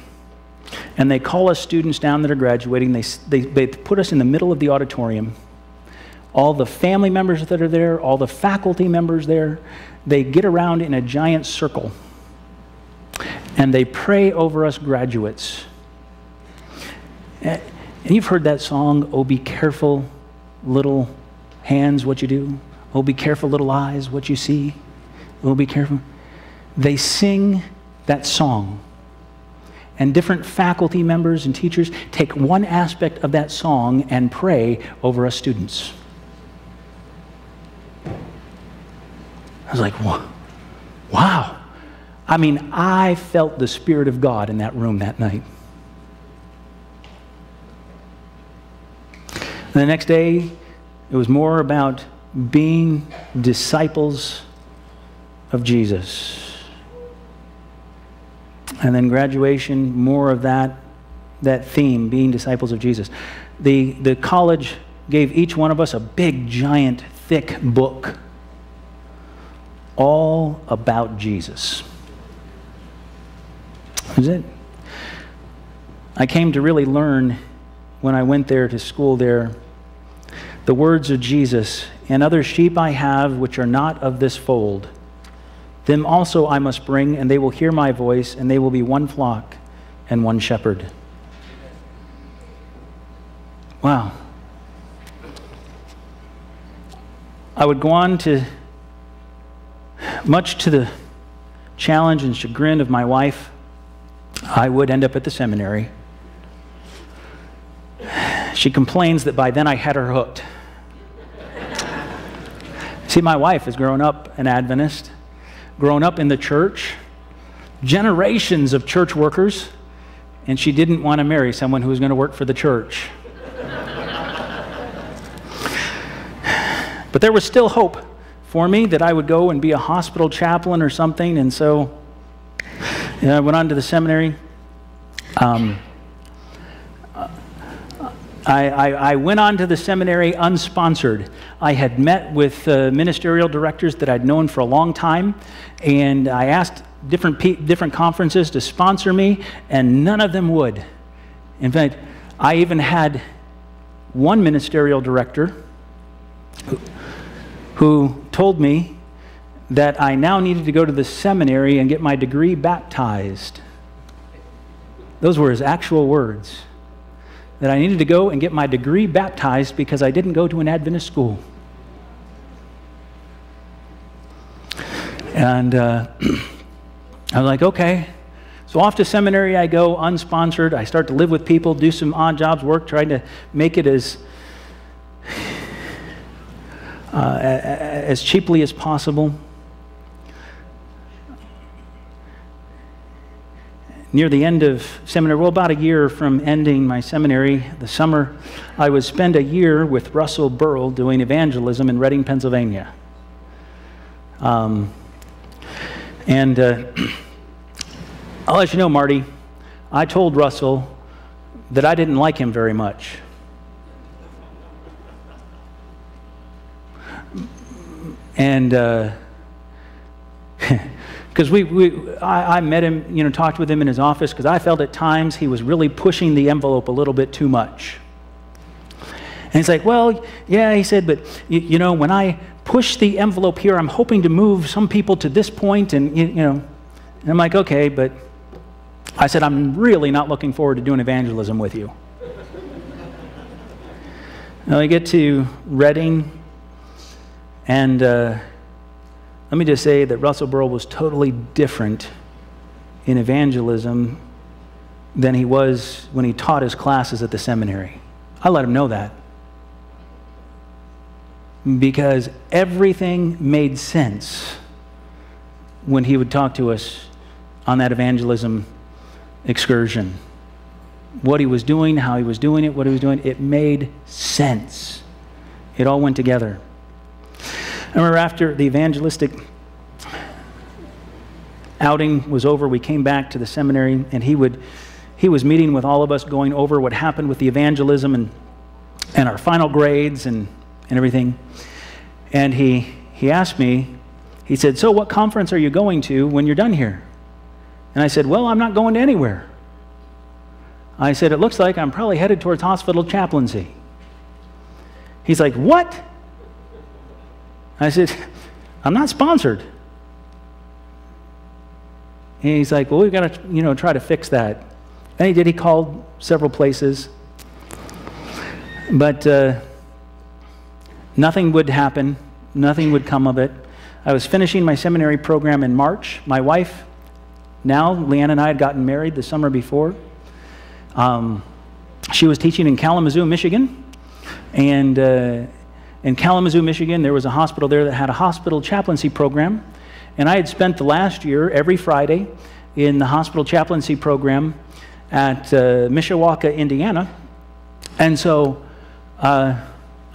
and they call us students down that are graduating. They put us in the middle of the auditorium. All the family members that are there, all the faculty members there, they get around in a giant circle, and they pray over us graduates. And you've heard that song, "Oh, be careful, little hands, what you do. Oh, be careful, little eyes, what you see. Oh, be careful. They sing that song. And different faculty members and teachers take one aspect of that song and pray over us students. I was like, wow. I mean, I felt the Spirit of God in that room that night. And the next day, it was more about being disciples of Jesus. And then graduation, more of that theme, being disciples of Jesus. The college gave each one of us a big, giant, thick book all about Jesus. That was it. I came to really learn when I went there to school there the words of Jesus, "And other sheep I have which are not of this fold. Them also I must bring, and they will hear my voice, and they will be one flock and one shepherd." Wow. I would go on to, much to the challenge and chagrin of my wife, I would end up at the seminary. She complains that by then I had her hooked. See, my wife has grown up an Adventist, grown up in the church, generations of church workers, and she didn't want to marry someone who was going to work for the church. But there was still hope for me that I would go and be a hospital chaplain or something, and so I went on to the seminary. I went on to the seminary unsponsored. I had met with ministerial directors that I'd known for a long time, and I asked different conferences to sponsor me, and none of them would. In fact, I even had one ministerial director who told me that I now needed to go to the seminary and get my degree baptized. Those were his actual words. That I needed to go and get my degree baptized because I didn't go to an Adventist school. And I was like, okay. So off to seminary I go, unsponsored. I start to live with people, do some odd jobs, work, trying to make it as cheaply as possible. Near the end of seminary, well, about a year from ending my seminary, the summer, I would spend a year with Russell Burrell doing evangelism in Reading, Pennsylvania. I'll let you know, Marty, I told Russell that I didn't like him very much. And because I met him, talked with him in his office, because I felt at times he was really pushing the envelope a little bit too much. And he's like, well, yeah, he said, but when I push the envelope here, I'm hoping to move some people to this point, and and I'm like, okay, but I said, I'm really not looking forward to doing evangelism with you. Now I get to Reading, and let me just say that Russell Burrell was totally different in evangelism than he was when he taught his classes at the seminary. I let him know that. Because everything made sense when he would talk to us on that evangelism excursion. What he was doing, how he was doing it, what he was doing, it made sense. It all went together. I remember after the evangelistic outing was over, we came back to the seminary, and he was meeting with all of us, going over what happened with the evangelism and our final grades and everything. And he asked me, he said, so what conference are you going to when you're done here? And I said, well, I'm not going to anywhere. I said, it looks like I'm probably headed towards hospital chaplaincy. He's like, what? I said, I'm not sponsored. And he's like, well, we've got to, try to fix that. And he did. He called several places. But Nothing would happen. Nothing would come of it. I was finishing my seminary program in March. My wife, now, Leanne and I had gotten married the summer before. She was teaching in Kalamazoo, Michigan. And in Kalamazoo, Michigan, there was a hospital there that had a hospital chaplaincy program. And I had spent the last year, every Friday, in the hospital chaplaincy program at Mishawaka, Indiana. And so I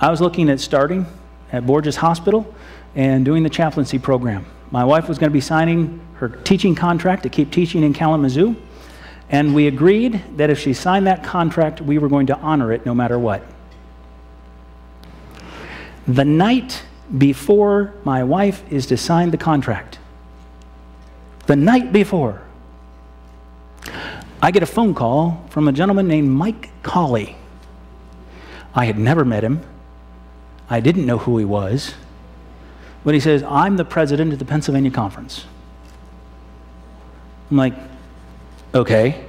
was looking at starting at Borges Hospital and doing the chaplaincy program. My wife was going to be signing her teaching contract to keep teaching in Kalamazoo, and we agreed that if she signed that contract, we were going to honor it no matter what. The night before my wife is to sign the contract, the night before, I get a phone call from a gentleman named Mike Colley. I had never met him. I didn't know who he was. But he says, I'm the president of the Pennsylvania Conference. I'm like, okay.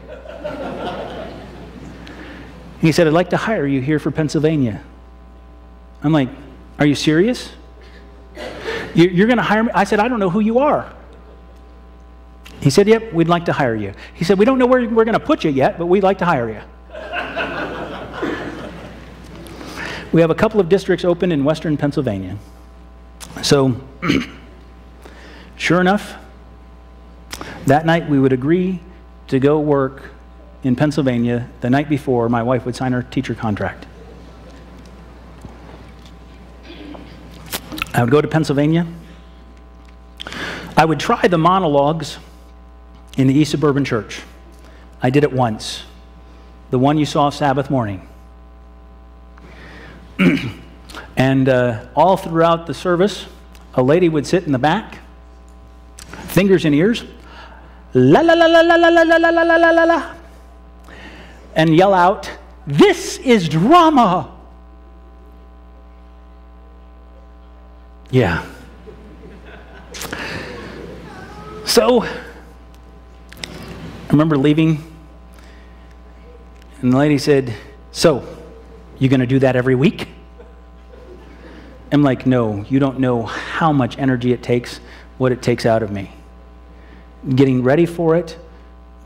He said, I'd like to hire you here for Pennsylvania. I'm like, are you serious? You're going to hire me? I said, I don't know who you are. He said, yep, we'd like to hire you. He said, we don't know where we're going to put you yet, but we'd like to hire you. We have a couple of districts open in western Pennsylvania. So, sure enough, that night we would agree to go work in Pennsylvania the night before my wife would sign her teacher contract. I would go to Pennsylvania. I would try the monologues in the East Suburban Church. I did it once. The one you saw Sabbath morning. And all throughout the service, a lady would sit in the back, fingers in ears, la la la la la la la la la la la la la, and yell out, "This is drama!" Yeah. So, I remember leaving, and the lady said, "So, you going to do that every week?" I'm like, no, you don't know how much energy it takes, what it takes out of me. Getting ready for it,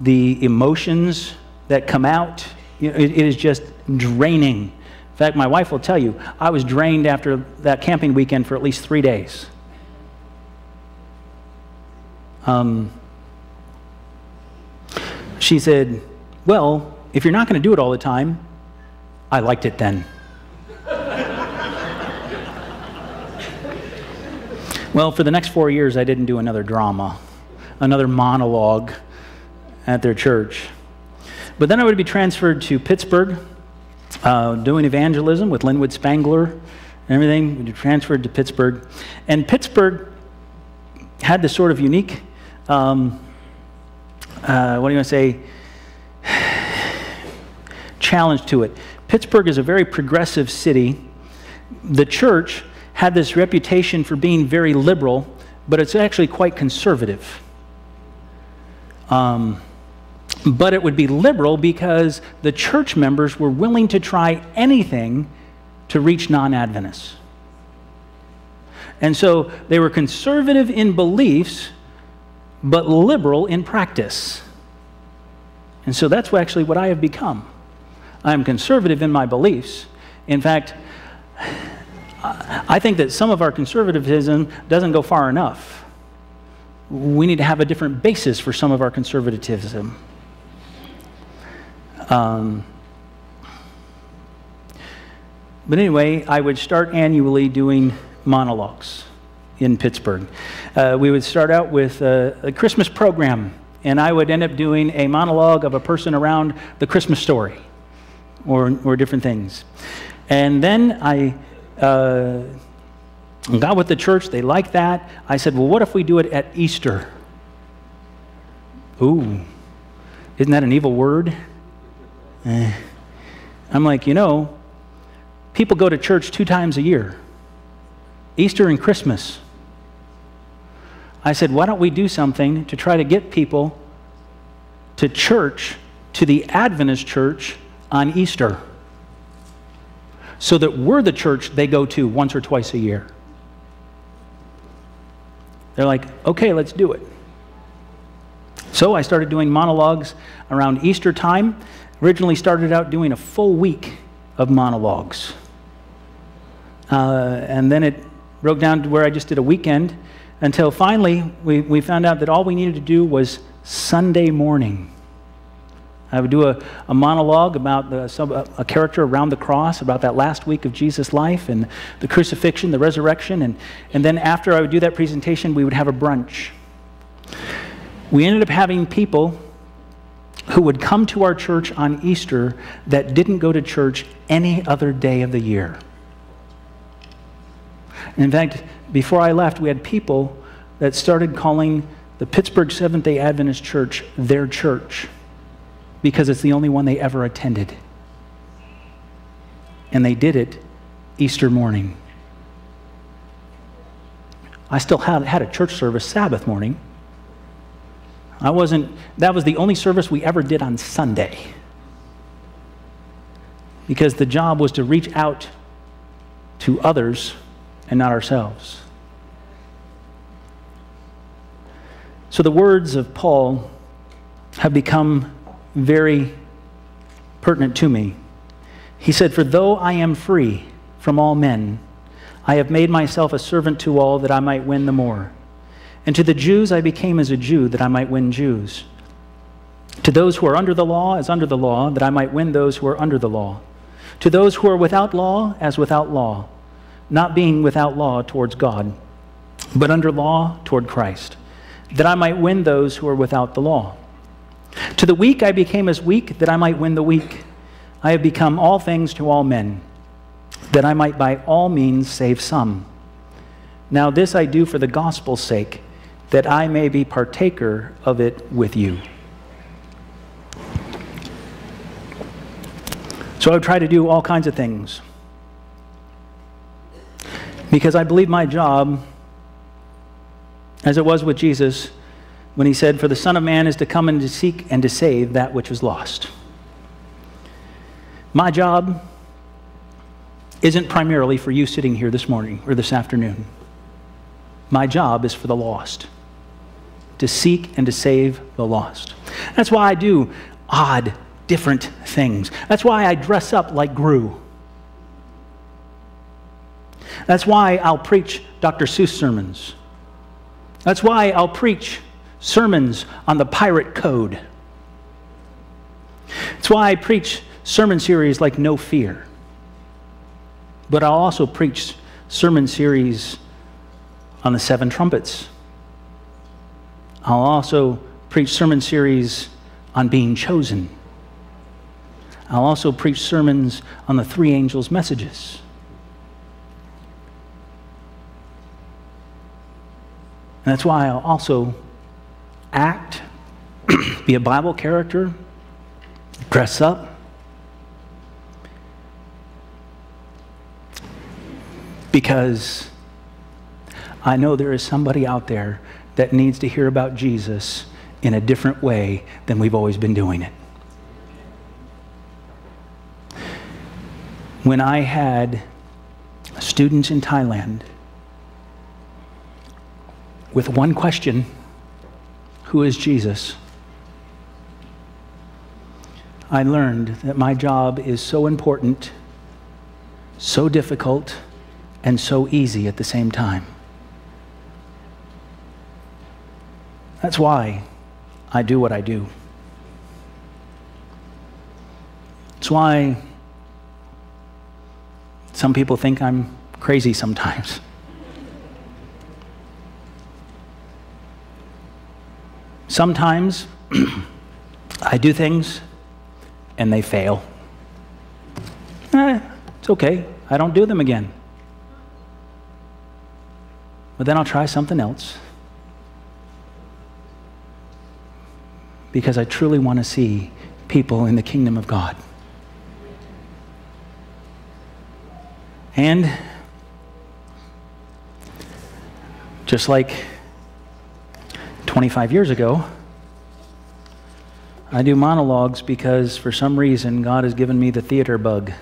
the emotions that come out, it is just draining. In fact, my wife will tell you, I was drained after that camping weekend for at least 3 days. She said, well, if you're not going to do it all the time, I liked it then. Well, for the next 4 years, I didn't do another drama, another monologue at their church. But then I would be transferred to Pittsburgh, doing evangelism with Linwood Spangler and everything. We'd be transferred to Pittsburgh. And Pittsburgh had this sort of unique, challenge to it. Pittsburgh is a very progressive city. The church had this reputation for being very liberal, but it's actually quite conservative. But it would be liberal because the church members were willing to try anything to reach non-Adventists. And so they were conservative in beliefs, but liberal in practice. And so that's actually what I have become. I am conservative in my beliefs. In fact, I think that some of our conservatism doesn't go far enough. We need to have a different basis for some of our conservatism. But anyway, I would start annually doing monologues in Pittsburgh. We would start out with a Christmas program, and I would end up doing a monologue of a person around the Christmas story or different things. And then I got with the church. They liked that. I said, well, what if we do it at Easter? Ooh, isn't that an evil word? I'm like, people go to church 2 times a year, Easter and Christmas. I said, why don't we do something to try to get people to church, to the Adventist church on Easter? so that we're the church they go to once or twice a year. They're like, okay, let's do it. So I started doing monologues around Easter time. Originally started out doing a full week of monologues. And then it broke down to where I just did a weekend, until finally we found out that all we needed to do was Sunday morning. I would do a monologue about a character around the cross, about that last week of Jesus' life and the crucifixion, the resurrection, and then after I would do that presentation, we would have a brunch. We ended up having people who would come to our church on Easter that didn't go to church any other day of the year. In fact, before I left, we had people that started calling the Pittsburgh Seventh-day Adventist Church their church, because it's the only one they ever attended. And they did it Easter morning. I still had a church service Sabbath morning. That was the only service we ever did on Sunday, because the job was to reach out to others and not ourselves. So the words of Paul have become very pertinent to me. He said, "For though I am free from all men, I have made myself a servant to all, that I might win the more. And to the Jews I became as a Jew, that I might win Jews. To those who are under the law, as under the law, that I might win those who are under the law. To those who are without law, as without law, not being without law towards God, but under law toward Christ, that I might win those who are without the law. To the weak I became as weak, that I might win the weak. I have become all things to all men, that I might by all means save some. Now this I do for the gospel's sake, that I may be partaker of it with you." So I would try to do all kinds of things, because I believe my job, as it was with Jesus, when he said, "For the Son of Man is to come and to seek and to save that which was lost." My job isn't primarily for you sitting here this morning or this afternoon. My job is for the lost, to seek and to save the lost. That's why I do odd, different things. That's why I dress up like Gru. That's why I'll preach Dr. Seuss sermons. That's why I'll preach sermons on the pirate code. That's why I preach sermon series like No Fear. But I'll also preach sermon series on the 7 trumpets. I'll also preach sermon series on being chosen. I'll also preach sermons on the 3 angels' messages. And that's why I'll also act, be a Bible character, dress up. Because I know there is somebody out there that needs to hear about Jesus in a different way than we've always been doing it. When I had students in Thailand with one question, "Who is Jesus?" I learned that my job is so important, so difficult, and so easy at the same time. That's why I do what I do. It's why some people think I'm crazy sometimes. Sometimes I do things and they fail. It's okay. I don't do them again. But then I'll try something else, because I truly want to see people in the kingdom of God. And just like 25 years ago, I do monologues because for some reason God has given me the theater bug.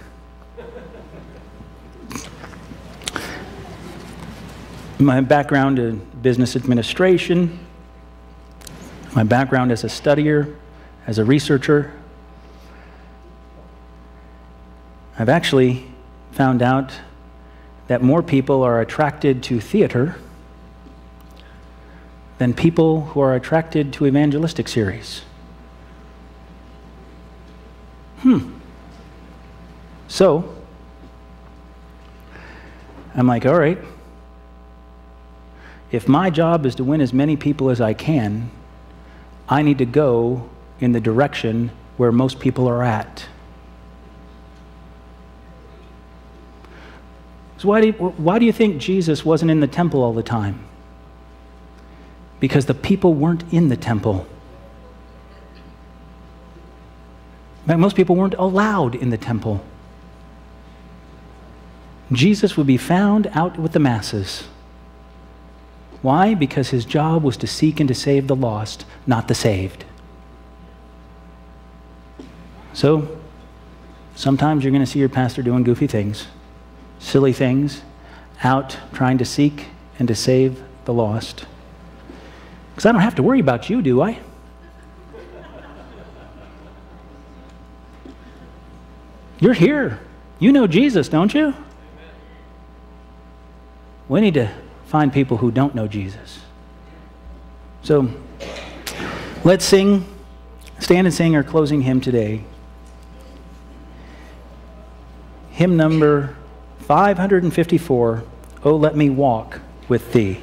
My background in business administration, my background as a studier, as a researcher, I've actually found out that more people are attracted to theater than people who are attracted to evangelistic series. So, I'm like, all right, if my job is to win as many people as I can, I need to go in the direction where most people are at. So why do you think Jesus wasn't in the temple all the time? Because the people weren't in the temple. In fact, most people weren't allowed in the temple. Jesus would be found out with the masses. Why? Because his job was to seek and to save the lost, not the saved. So, sometimes you're going to see your pastor doing goofy things, silly things, out trying to seek and to save the lost. Because I don't have to worry about you, do I? You're here. You know Jesus, don't you? We need to find people who don't know Jesus. So, let's stand and sing our closing hymn today. Hymn number 554, "Oh, Let Me Walk with Thee."